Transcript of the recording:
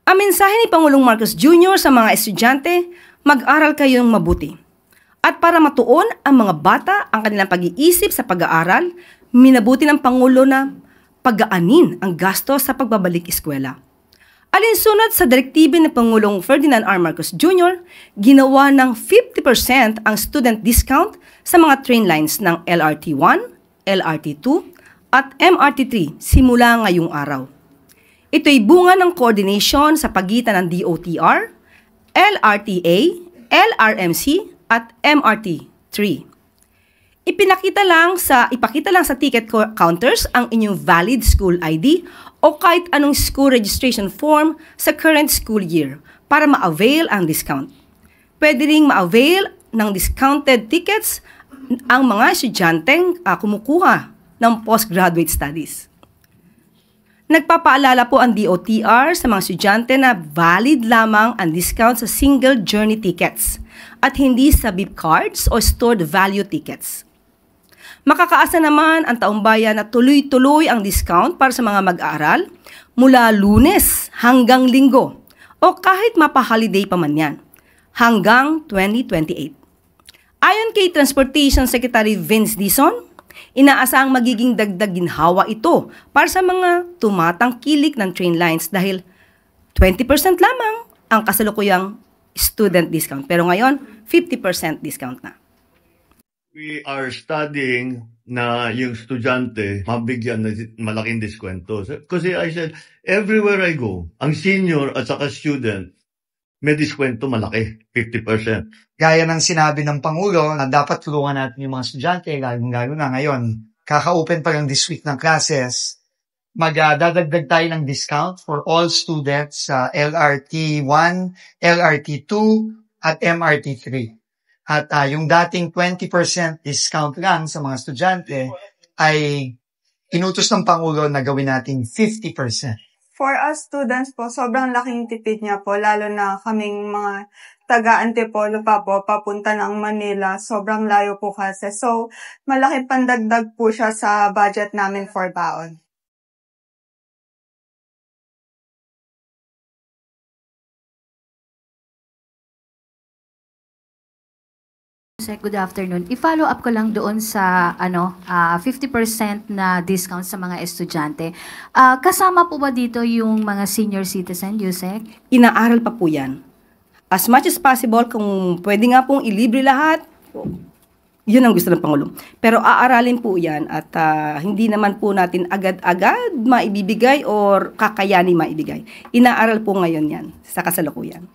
Ang mensahe ni Pangulong Marcos Jr. sa mga estudyante, mag-aral kayong mabuti. At para matuon ang mga bata ang kanilang pag-iisip sa pag-aaral, minabuti ng Pangulo na pagaanin ang gastos sa pagbabalik eskwela. Alinsunod sa direktiba ni Pangulong Ferdinand R. Marcos Jr., ginawa ng 50% ang student discount sa mga train lines ng LRT1, LRT2 at MRT3 simula ngayong araw. Ito'y bunga ng coordination sa pagitan ng DOTR, LRTA, LRMC at MRT3. Ipakita lang sa ticket counters ang inyong valid school ID o kahit anong school registration form sa current school year para ma-avail ang discount. Pwede ring ma-avail ng discounted tickets ang mga estudyanteng kumukuha ng postgraduate studies. Nagpapaalala po ang DOTR sa mga estudyante na valid lamang ang discount sa single journey tickets at hindi sa beep cards o stored value tickets. Makakaasa naman ang taumbayan na tuloy-tuloy ang discount para sa mga mag-aaral mula Lunes hanggang Linggo o kahit mapa-holiday pa man yan, hanggang 2028. Ayon kay Transportation Secretary Vince Dizon, inaasahang magiging dagdag ginhawa ito para sa mga tumatangkilik ng train lines dahil 20% lamang ang kasalukuyang student discount. Pero ngayon, 50% discount na. We are studying na yung estudyante mabigyan ng malaking diskwento. Kasi I said, everywhere I go, ang senior at saka student, may diskwento malaki, 50%. Gaya ng sinabi ng Pangulo na dapat tulungan natin yung mga estudyante, lalo na ngayon. Kaka-open pa lang this week ng classes. Magdadagdag tayo ng discount for all students sa LRT1, LRT2, at MRT3. At yung dating 20% discount lang sa mga estudyante ay inutos ng Pangulo na gawin natin 50%. For us students po, sobrang laking tipid niya po, lalo na kaming mga taga-Antipolo pa po, papunta ng Manila. Sobrang layo po kasi. So, malaking pandagdag po siya sa budget namin for baon. Good afternoon. I-follow up ko lang doon sa 50% na discount sa mga estudyante. Kasama po ba dito yung mga senior citizen, Yusek? Inaaral pa po yan. As much as possible, kung pwede nga pong ilibre lahat, yun ang gusto ng Pangulo. Pero aaralin po yan at hindi naman po natin agad-agad maibibigay or kakayani maibigay. Inaaral po ngayon yan sa kasalukuyan.